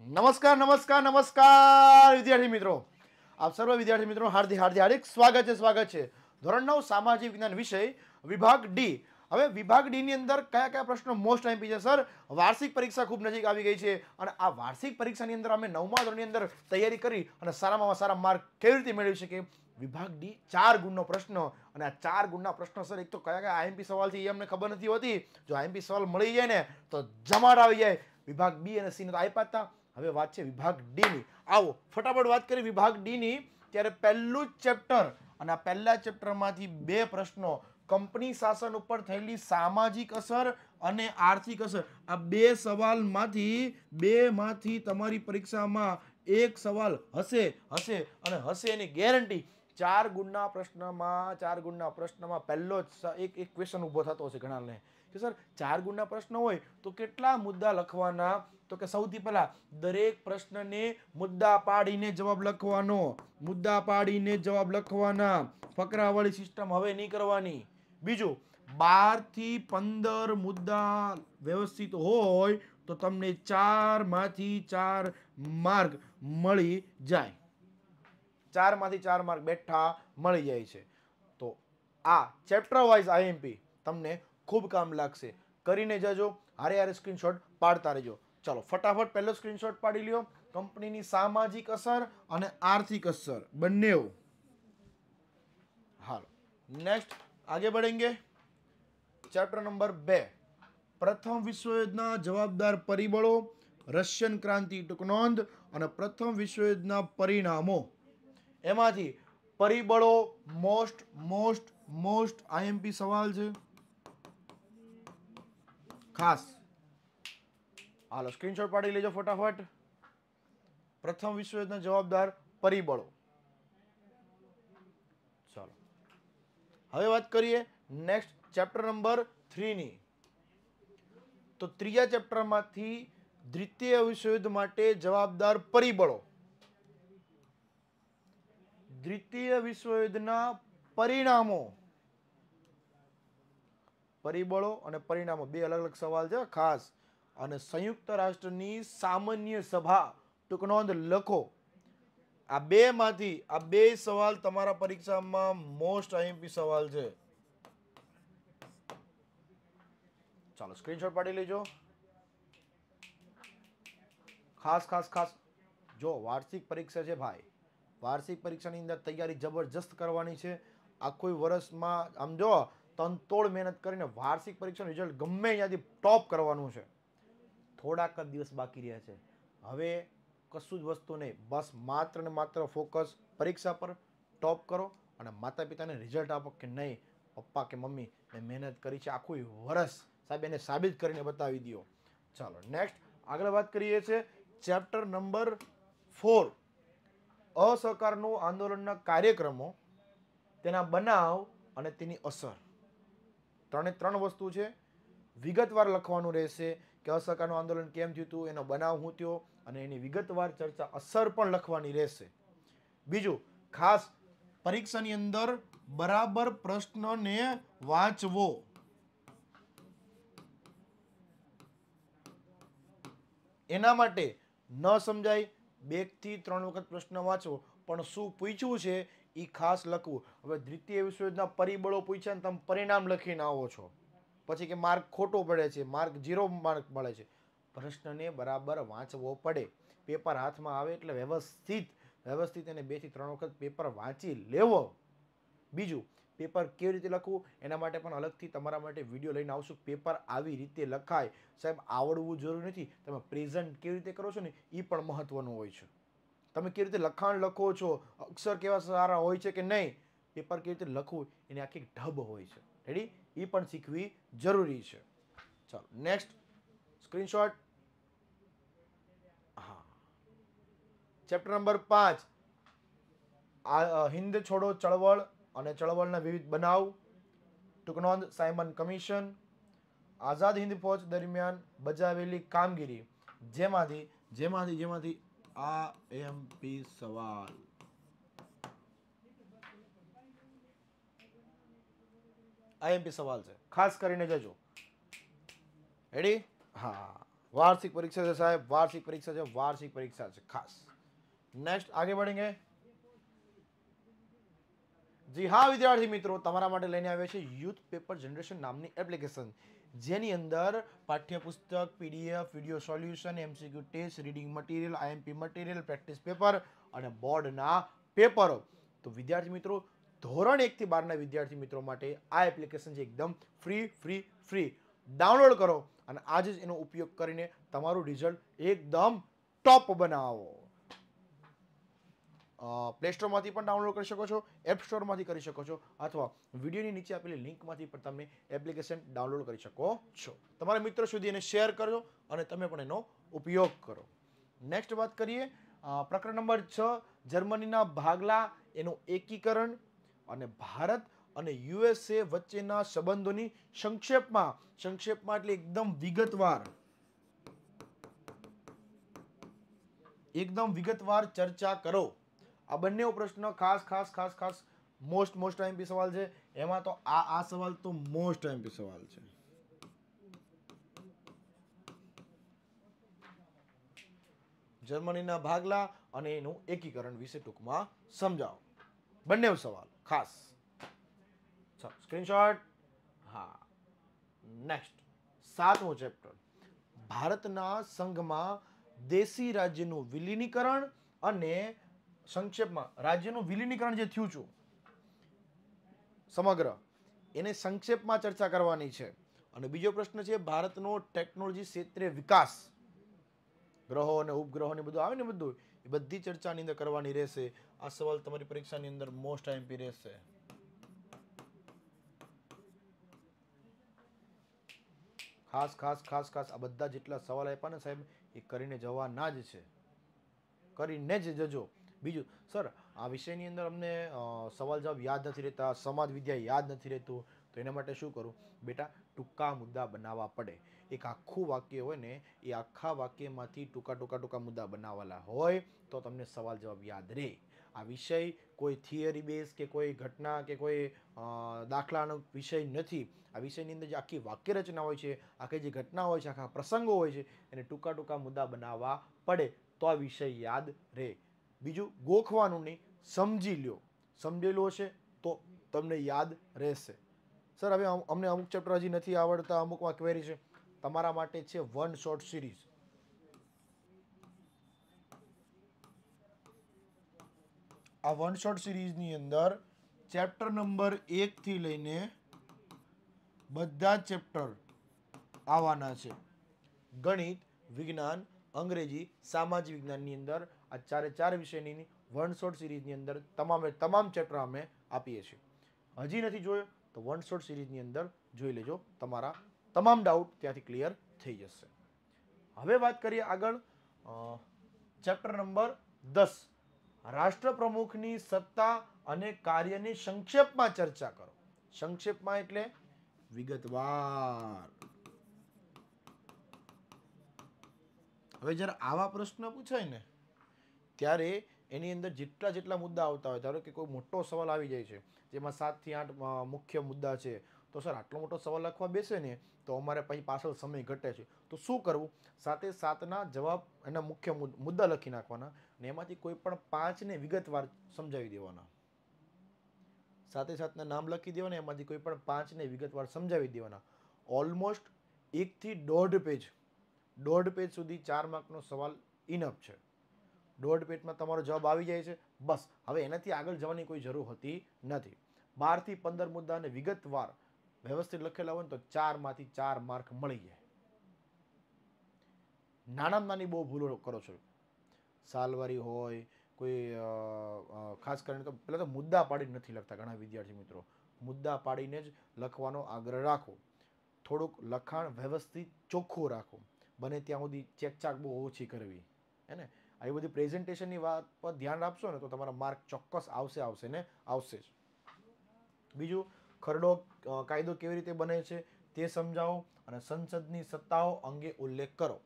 નમસ્કાર નમસ્કાર નમસ્કાર વિદ્યાર્થી મિત્રો, આપ સર્વ વિદ્યાર્થી મિત્રો હાર્દિક સ્વાગત છે ધોરણ 9 સામાજિક વિજ્ઞાન વિષય વિભાગ ડી. હવે વિભાગ ડી ની અંદર કયા કયા પ્રશ્નો મોસ્ટ આઈએમપી છે સર? વાર્ષિક પરીક્ષા ખૂબ નજીક આવી ગઈ છે અને આ વાર્ષિક પરીક્ષાની અંદર અમે 9મા ધોરણની અંદર તૈયારી કરી અને સારામાં સારા માર્ક કેવી રીતે મેળવી શકીએ. વિભાગ ડી 4 ગુણનો પ્રશ્ન, અને આ 4 ગુણના પ્રશ્નો સર એક તો કયા કયા આઈએમપી સવાલ છે એ અમને ખબર નથી હોતી. જો આઈએમપી સવાલ મળી જાય ને તો જમાડ આવી જાય. વિભાગ બી અને સી ને તો આપ્યા હતા, હવે વાત છે વિભાગ ડી ની. આવો ફટાફટ વાત કરી વિભાગ ડી ની. ત્યારે પહેલું જ ચેપ્ટર, અને આ પહેલા ચેપ્ટરમાંથી 2 પ્રશ્નો, કંપની શાસન ઉપર થયેલી સામાજિક અસર અને આર્થિક અસર, આ 2 સવાલમાંથી તમારી પરીક્ષામાં એક સવાલ હશે એની ગેરંટી. 4 ગુણના પ્રશ્નમાં પહેલો જ એક ક્વેશ્ચન ઊભો થતો હશે ઘણાને કે સર 4 ગુણના પ્રશ્ન હોય તો કેટલા મુદ્દા લખવાના? તો કે સૌથી પહેલા દરેક પ્રશ્નને મુદ્દા પાડીને જવાબ લખવાના. ફકરાવાળી સિસ્ટમ હવે નહીં કરવાની. બીજું, 12 થી 15 મુદ્દા વ્યવસ્થિત હોય તો તમને 4 માંથી 4 માર્ક મળી જાય. 4 માંથી 4 માર્ક બેઠા મળી જાય છે. તો આ ચેપ્ટર વાઇઝ આઈએમપી તમને ખૂબ કામ લાગશે. કરીને જજો, હારે સ્ક્રીનશોટ પાડતા રહેજો. ચાલો ફટાફટ પહેલો સ્ક્રીનશોટ પાડી લ્યો. કંપનીની સામાજિક અસર અને આર્થિક અસર બંને. હાલો નેક્સ્ટ આગે बढ़ेंगे. ચેપ્ટર નંબર 2, પ્રથમ વિશ્વયુદ્ધના જવાબદાર પરિબળો, રશિયન ક્રાંતિ ટૂંક નોંધ અને પ્રથમ વિશ્વયુદ્ધના પરિણામો. એમાંથી પરિબળો મોસ્ટ આઈએમપી સવાલ છે ખાસ. હાલો સ્ક્રીનશોટ પાડી લેજો ફટાફટ. પ્રથમ વિશ્વયુદ્ધના જવાબદાર પરિબળો. ચાલો હવે વાત કરીએ નેક્સ્ટ ચેપ્ટર નંબર 3 ની. તો ત્રીજા ચેપ્ટરમાંથી દ્વિતીય વિશ્વયુદ્ધ માટે જવાબદાર પરિબળો, દ્વિતીય વિશ્વયુદ્ધના પરિણામો. પરિબળો અને પરિણામો 2 અલગ અલગ સવાલ છે ખાસ. અને સંયુક્ત રાષ્ટ્રની સામાન્ય સભા ટૂંક નોંધ લખો. આ 2 સવાલ તમારા પરીક્ષામાં મોસ્ટ આઈએમપી સવાલ છે. ચાલો સ્ક્રીનશોટ પાડી લેજો. ખાસ જો વાર્ષિક પરીક્ષા છે ભાઈ, વાર્ષિક પરીક્ષાની અંદર તૈયારી જબરજસ્ત કરવાની છે. આખું વર્ષમાં આમ જો તનતોડ મહેનત કરીને વાર્ષિક પરીક્ષાનું રિઝલ્ટ ગમે ત્યાંથી ટોપ કરવાનું છે. થોડાક જ દિવસ બાકી રહ્યા છે. હવે કશું જ વસ્તુ નહીં, બસ માત્ર ને માત્ર ફોકસ પરીક્ષા પર. ટોપ કરો અને માતા પિતાને રિઝલ્ટ આપો કે નહીં પપ્પા કે મમ્મી મેં મહેનત કરી છે આખું વર્ષ, સાહેબ એને સાબિત કરીને બતાવી દો. ચાલો નેક્સ્ટ આગળ વાત કરીએ છીએ ચેપ્ટર નંબર 4, અસહકારનું આંદોલનના કાર્યક્રમો, તેના બનાવ અને તેની અસર. 3 વસ્તુ છે. વિગતવાર લખવાનું રહેશે કે અસહકારનું આંદોલન કેમ થયું હતું, એનો બનાવ શું થયો, અને એની વિગતવાર ચર્ચા, અસર પણ લખવાની રહેશે. બીજું ખાસ પરીક્ષાની અંદર બરાબર પ્રશ્નને વાંચવો. એના માટે ન સમજાય 2 થી 3 વખત પ્રશ્ન વાંચવો, પણ શું પૂછ્યું છે એ ખાસ લખવું. હવે દ્વિતીય વિશ્વયુદ્ધના પરિબળો પૂછ્યા ને તમે પરિણામ લખીને આવો છો, પછી કે માર્ક ખોટો પડે છે, માર્ક 0 માર્ક મળે છે. પ્રશ્નને બરાબર વાંચવો પડે. પેપર હાથમાં આવે એટલે વ્યવસ્થિત એને 2 થી 3 વખત પેપર વાંચી લેવો. બીજું, પેપર કેવી રીતે લખવું એના માટે પણ અલગથી તમારા માટે વિડીયો લઈને આવશું. પેપર આવી રીતે લખાય સાહેબ, આવડવું જરૂરી નથી, તમે પ્રેઝન્ટ કેવી રીતે કરો છો ને એ પણ મહત્વનું હોય છે. તમે કેવી રીતે લખાણ લખો છો, અક્ષર કેવા સારા હોય છે કે નહીં, પેપર કેવી રીતે લખવું એની આખી ઢબ હોય છે. રેડી? એ પણ શીખવી જરૂરી છે. ચાલો નેક્સ્ટ સ્ક્રીનશોટ. હા, ચેપ્ટર નંબર 5, હિન્દ છોડો ચળવળ અને ચળવળના વિવિધ બનાવ ટૂંક નોંધ સાયમન કમિશન, આઝાદ હિન્દ ફૌજ દરમિયાન બજાવેલી કામગીરી. જેમાંથી આ એમપી સવાલ. આઈએમપી સવાલ છે, ખાસ કરીને જજો. રેડી? હા, वार्षिक परीक्षा છે સાહેબ, वार्षिक परीक्षा છે, वार्षिक परीक्षा છે खास। नेक्स्ट आगे बढ़ेंगे। જી હા વિદ્યાર્થી મિત્રો, તમારા માટે લઈને આવ્યા છે યુથ પેપર જનરેશન નામની એપ્લિકેશન, જેની અંદર પાઠ્યપુસ્તક, PDF, video solution, MCQ test, reading material, IMP material, practice paper અને બોર્ડના પેપરો। તો વિદ્યાર્થી મિત્રો, ધોરણ 1 થી 12 ના વિદ્યાર્થી મિત્રો માટે આ એપ્લિકેશન છે એકદમ ફ્રી। ડાઉનલોડ કરો અને આજે જ એનો ઉપયોગ કરીને તમારું રિઝલ્ટ એકદમ ટોપ બનાવો। પ્લે સ્ટોરમાંથી પણ ડાઉનલોડ કરી શકો છો, એપ સ્ટોરમાંથી કરી શકો છો, અથવા વિડીયોની નીચે આપેલી લિંકમાંથી પણ તમે એપ્લિકેશન ડાઉનલોડ કરી શકો છો। તમારા મિત્રો સુધી એને શેર કરજો અને તમે પણ એનો ઉપયોગ કરો। નેક્સ્ટ વાત કરીએ, પ્રકરણ નંબર 6, જર્મનીના ભાગલા, એનું એકીકરણ અને ભારત અને યુએસએ વચ્ચેના સંબંધોની સંક્ષેપમાં એટલે એકદમ વિગતવાર ચર્ચા કરો। આ બંને પ્રશ્ન ખાસ મોસ્ટ આઈએમપી સવાલ છે। એમાં તો આ સવાલ તો મોસ્ટ આઈએમપી સવાલ છે। જર્મનીના ભાગલા અને એનું એકીકરણ વિશે ટૂંકમાં સમજાવો। બંને સવાલ ખાસ સ્ક્રીનશોટ। હા, નેક્સ્ટ 7મું ચેપ્ટર, ભારતના સંઘમાં દેશી રાજ્યનું વિલીનીકરણ અને સંક્ષેપમાં રાજ્યનું વિલીનીકરણ જે થયું છું સમગ્ર, એને સંક્ષેપમાં ચર્ચા કરવાની છે। અને બીજો પ્રશ્ન છે ભારતનો ટેકનોલોજી ક્ષેત્રે વિકાસ, ગ્રહો અને ઉપગ્રહો ને બધું આવે ને, બધું એ બધી ચર્ચાની અંદર કરવાની રહેશે। આ સવાલ તમારી પરીક્ષાની અંદર મોસ્ટ આઈએમપી રહેશે। ખાસ આ બધા જેટલા સવાલ આપ્યા ને સાહેબ, એ કરીને જવાના જ છે, કરીને જ જજો। બીજું સર, આ વિષયની અંદર અમને સવાલ જવાબ યાદ નથી રહેતા, સમાજ વિદ્યા યાદ નથી રહેતું, તો એના માટે શું કરું બેટા? ટૂંકા મુદ્દા બનાવવા પડે। એક આખું વાક્ય હોય ને, એ આખા વાક્યમાંથી ટૂંકા મુદ્દા બનાવેલા હોય તો તમને સવાલ જવાબ યાદ રહે। આ વિષય કોઈ થિયરી બેઝ કે કોઈ ઘટના કે કોઈ દાખલાનો વિષય નથી। આ વિષયની અંદર જે આખી વાક્ય રચના હોય છે, આખી જે ઘટના હોય છે, આખા પ્રસંગો હોય છે, એને ટૂંકા મુદ્દા બનાવવા પડે તો આ વિષય યાદ રહે। બીજું ગોખવાનું નહીં, સમજી લ્યો, સમજેલું હશે તો તમને યાદ રહેશે। સર હવે અમને અમુક ચેપ્ટર હજી નથી આવડતા, અમુકમાં ક્વેરી છે, તમારા માટે છે વન શોર્ટ સિરીઝ। આ વન શોર્ટ સિરીઝની અંદર ચેપ્ટર નંબર 1 થી લઈને બધા ચેપ્ટર આવવાના છે। ગણિત, વિજ્ઞાન, અંગ્રેજી, સામાજિક વિજ્ઞાનની અંદર આ ચારે વિષયની વન શોર્ટ સિરીઝની અંદર તમામ ચેપ્ટર અમે આપીએ છીએ। હજી નથી જોયો તો વન શોર્ટ સિરીઝની અંદર જોઈ લેજો, તમારા તમામ ડાઉટ ત્યાંથી ક્લિયર થઈ જશે। હવે વાત કરીએ આગળ, ચેપ્ટર નંબર 10, રાષ્ટ્રપ્રમુખની સત્તા અને કાર્યની સંક્ષેપમાં ચર્ચા કરો। સંક્ષેપમાં એટલે વિગતવાર। હવે જ્યારે આવા પ્રશ્ન પૂછાય ને, ત્યારે એની અંદર જેટલા મુદ્દા આવતા હોય, ધારો કે કોઈ મોટો સવાલ આવી જાય છે જેમાં 7 થી 8 મુખ્ય મુદ્દા છે, તો સર આટલો મોટો સવાલ લખવા બેસે ને તો અમારે પછી પાછળ સમય ઘટે છે, તો શું કરવું? 7 એ 7ના જવાબ એના મુખ્ય મુદ્દા લખી નાખવાના ને એમાંથી કોઈ પણ 5ને વિગતવાર સમજાવી દેવાના। 7 એ 7ના નામ લખી દેવાના, એમાંથી કોઈ પણ 5ને વિગતવાર સમજાવી દેવાના। ઓલમોસ્ટ 1 થી 1.5 પેજ સુધી 4 માર્કનો સવાલ ઇનફ છે। 1.5 પેજમાં તમારો જવાબ આવી જાય છે, બસ। હવે એનાથી આગળ જવાની કોઈ જરૂર હોતી નથી। 12 થી 15 મુદ્દાને વિગતવાર વ્યવસ્થિત લખેલા હોય તો 4 માંથી 4 માર્ક મળી જાય। નાની બહુ ભૂલો કરો છો, સાલવારી હોય કોઈ, ખાસ કરીને તો પેલા તો મુદ્દા પાડીને નથી લખતા ઘણા વિદ્યાર્થી મિત્રો, મુદ્દા પાડીને જ લખવાનો આગ્રહ રાખો। થોડુંક લખાણ વ્યવસ્થિત ચોખ્ખું રાખો, બને ત્યાં સુધી ચેકચાક બહુ ઓછી કરવી, હે ને? આવી બધી પ્રેઝન્ટેશનની વાત પર ધ્યાન આપશો ને તો તમારા માર્ક ચોક્કસ આવશે જ। બીજું, ખરડો કાયદો કેવી રીતે બને છે તે સમજાવો અને સંસદની સત્તાઓ અંગે ઉલ્લેખ કરો।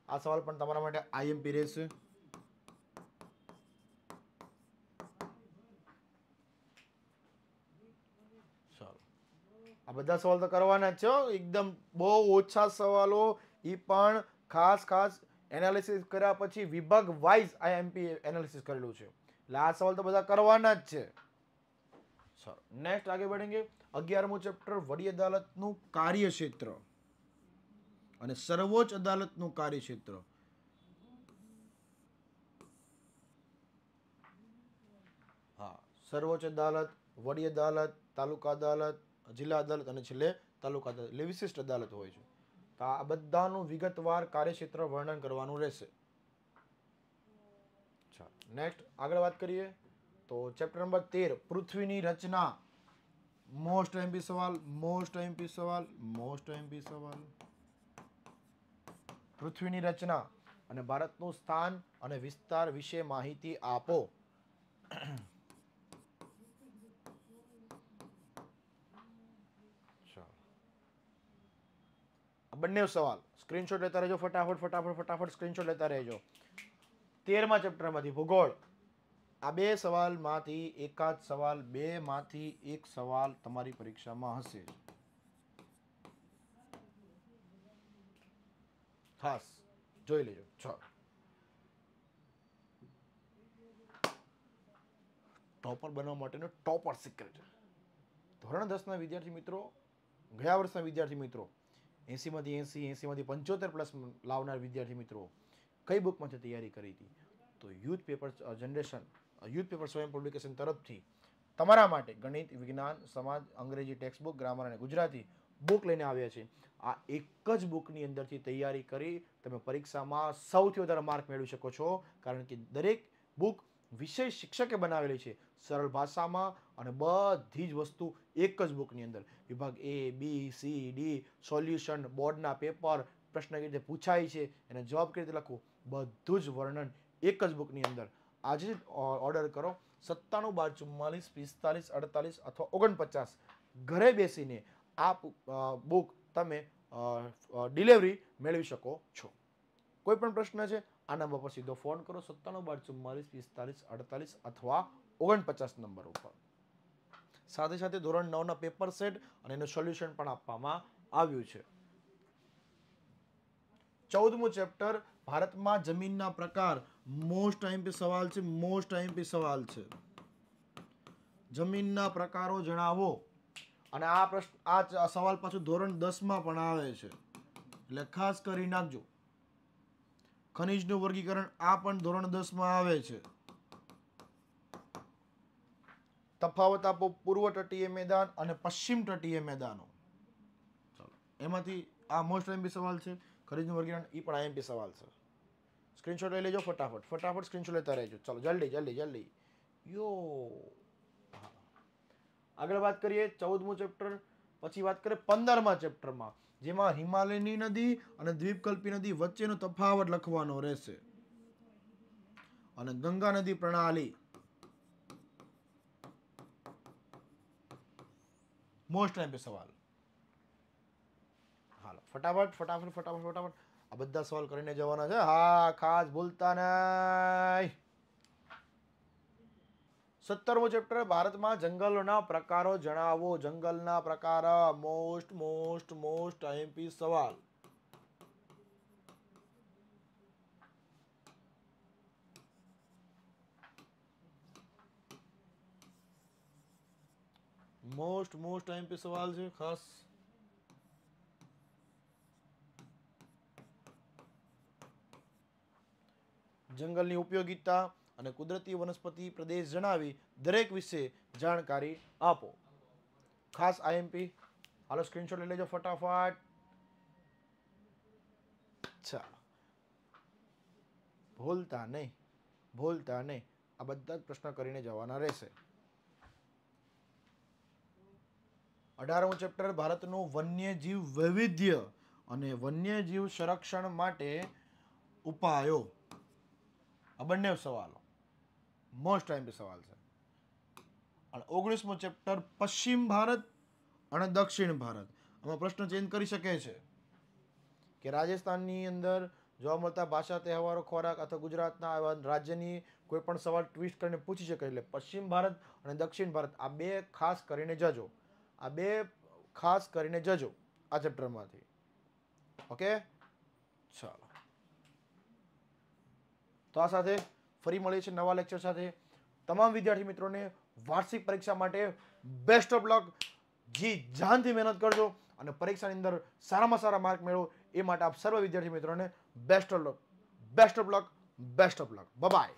આ સવાલ પણ તમારા માટે આઈએમપી રહેશે। ચાલો, આ બધા સવાલ તો કરવાના જ છે, એકદમ બહુ ઓછા સવાલો, એ પણ ખાસ ખાસ એનાલિસિસ કર્યા પછી વિભાગ વાઇઝ આઈએમપી એનાલિસિસ કરેલું છે, એટલે આ સવાલ તો બધા કરવાના જ છે. સર નેક્સ્ટ આગે बढ़ेंगे. 11મું ચેપ્ટર વડી અદાલતનું કાર્યક્ષેત્ર અને સર્વોચ્ચ અદાલતનું કાર્યક્ષેત્ર. હા, સર્વોચ્ચ અદાલત, વડી અદાલત, તાલુકા અદાલત, જિલ્લા અદાલત અને છેલ્લે તાલુકા અદાલત એટલે વિશિષ્ટ અદાલત હોય છે. તો આ બધાનું વિગતવાર કાર્યક્ષેત્ર વર્ણન કરવાનું રહેશે. નેક્સ્ટ આગળ વાત કરીએ તો ચેપ્ટર નંબર 13 પૃથ્વીની રચના. મોસ્ટ એમપી સવાલ, મોસ્ટ એમપી સવાલ, મોસ્ટ એમપી સવાલ. પૃથ્વીની રચના અને ભારતનું સ્થાન અને વિસ્તાર વિશે માહિતી આપો. બંને સવાલ સ્ક્રીનશોટ લેતા રહેજો, ફટાફટ ફટાફટ ફટાફટ સ્ક્રીનશોટ લેતા રહેજો. 13મા ચેપ્ટરમાંથી ભૂગોળ. આ બે સવાલમાંથી એકાદ સવાલ, બે માંથી એક સવાલ તમારી પરીક્ષામાં હશે. ખાસ જોઈ લેજો. ચાલો, ટોપર બનવા માટેનો ટોપર સિક્રેટ. ધોરણ 10ના વિદ્યાર્થી મિત્રો, ગયા વર્ષના વિદ્યાર્થી મિત્રો, 80માંથી 80, 80માંથી 75+ લાવનાર વિદ્યાર્થી મિત્રો કઈ બુકમાંથી તૈયારી કરી હતી? તો youth paper generation, youth paper સ્વયં પબ્લિકેશન તરફથી તમારા માટે ગણિત, વિજ્ઞાન, સમાજ, અંગ્રેજી ટેક્સ્ટ બુક, ગ્રામર અને ગુજરાતી બુક લઈને આવ્યા છે. આ એક જ બુકની અંદરથી તૈયારી કરી તમે પરીક્ષામાં સૌથી વધારે માર્ક મેળવી શકો છો, કારણ કે દરેક બુક વિષય શિક્ષકે બનાવેલી છે સરળ ભાષામાં, અને બધી જ વસ્તુ એક જ બુકની અંદર. વિભાગ A, B, C, D, solution, બોર્ડના પેપર, પ્રશ્ન કેવી રીતે પૂછાય છે, એને જવાબ કેવી રીતે લખવું, બધું જ વર્ણન એક જ બુકની અંદર. આજે જ ઓર્ડર કરો. 97 12 44 45 48 અથવા 49 ઘરે બેસીને આ બુક તમે ડિલિવરી મેળવી શકો છો. કોઈ પણ પ્રશ્ન છે આ નંબર પર સીધો ફોન કરો, 97 12 44 45 48 અથવા 49 નંબર ઉપર. સાથે સાથે ધોરણ 9ના પેપર સેટ અને એનું સોલ્યુશન પણ આપવામાં આવ્યું છે. 14મું ચેપ્ટર ભારતમાં જમીનના પ્રકાર. મોસ્ટ આઈએમપી સવાલ છે, મોસ્ટ આઈએમપી સવાલ છે. જમીનના પ્રકારો જણાવો. અને આ પ્રશ્ન, આ સવાલ પાછું ધોરણ 10માં પણ આવે છે, એટલે ખાસ કરી નાખજો. ખનિજનું વર્ગીકરણ આ પણ ધોરણ 10માં આવે છે. તફાવત આપો પૂર્વ તટીય મેદાન અને પશ્ચિમ તટીય મેદાનો. એમાંથી આ મોસ્ટ આઈએમપી સવાલ છે. ખનિજનું વર્ગીકરણ એ પણ આઈએમપી સવાલ છે. સ્ક્રીનશોટ લઈ લેજો ફટાફટ ફટાફટ સ્ક્રીનશોટ લેતા રહેજો. ચલો જલ્દી જલ્દી જલ્દી. યો આગળ વાત કરીએ 14મું ચેપ્ટર, પછી વાત કરીએ 15મા ચેપ્ટરમાં, જેમાં હિમાલયની નદી અને દ્વીપકલ્પી નદી વચ્ચેનો તફાવત લખવાનો રહેશે, અને ગંગા નદી પ્રણાલી. મોસ્ટ આઈએમપી સવાલ. હાલો ફટાફટ ફટાફટ ફટાફટ ફટાફટ આ બધા સવાલ કરીને જવાના છે. હા, ખાસ ભૂલતા નહીં. 17મું ચેપ્ટર ભારતમાં જંગલોના પ્રકારો જણાવો. જંગલના પ્રકાર. મોસ્ટ મોસ્ટ મોસ્ટ આઈએમપી સવાલ. મોસ્ટ મોસ્ટ આઈએમપી સવાલ છે ખાસ. જંગલની ઉપયોગિતા અને કુદરતી વનસ્પતિ પ્રદેશ જણાવી દરેક વિશે જાણકારી આપો. ખાસ આઈએમપી. હાલો સ્ક્રીનશોટ લઈ લેજો ફટાફટ. ચાલો, ભૂલતા નહીં, ભૂલતા નહીં. આ બધા જ પ્રશ્ન કરીને જવાના રહેશે. 18મું ચેપ્ટર ભારતનું વન્યજીવ વૈવિધ્ય અને વન્યજીવ સંરક્ષણ માટે ઉપાયો. આ બંને સવાલો મોસ્ટ આઈએમપી સવાલ છે. અને 19મું ચેપ્ટર પશ્ચિમ ભારત અને દક્ષિણ ભારત. આમાં પ્રશ્ન ચેન્જ કરી શકે છે કે રાજસ્થાનની અંદર જોવા મળતા ભાષા, તહેવારો, ખોરાક, અથવા ગુજરાતના રાજ્યની કોઈ પણ સવાલ ટ્વિસ્ટ કરીને પૂછી શકે. એટલે પશ્ચિમ ભારત અને દક્ષિણ ભારત આ બે ખાસ કરીને જજો. આ બે ખાસ કરીને જજો આ ચેપ્ટરમાંથી. ઓકે ચાલો. તો આ સાથે ફરી મળીએ છીએ નવા લેક્ચર સાથે. તમામ વિદ્યાર્થી મિત્રોને વાર્ષિક પરીક્ષા માટે બેસ્ટ ઓફ લક. જી જાનથી મહેનત કરજો અને પરીક્ષાની અંદર સારામાં સારા માર્ક મેળવો એ માટે આપ સર્વ વિદ્યાર્થી મિત્રોને best of luck, best of luck, best of luck. By.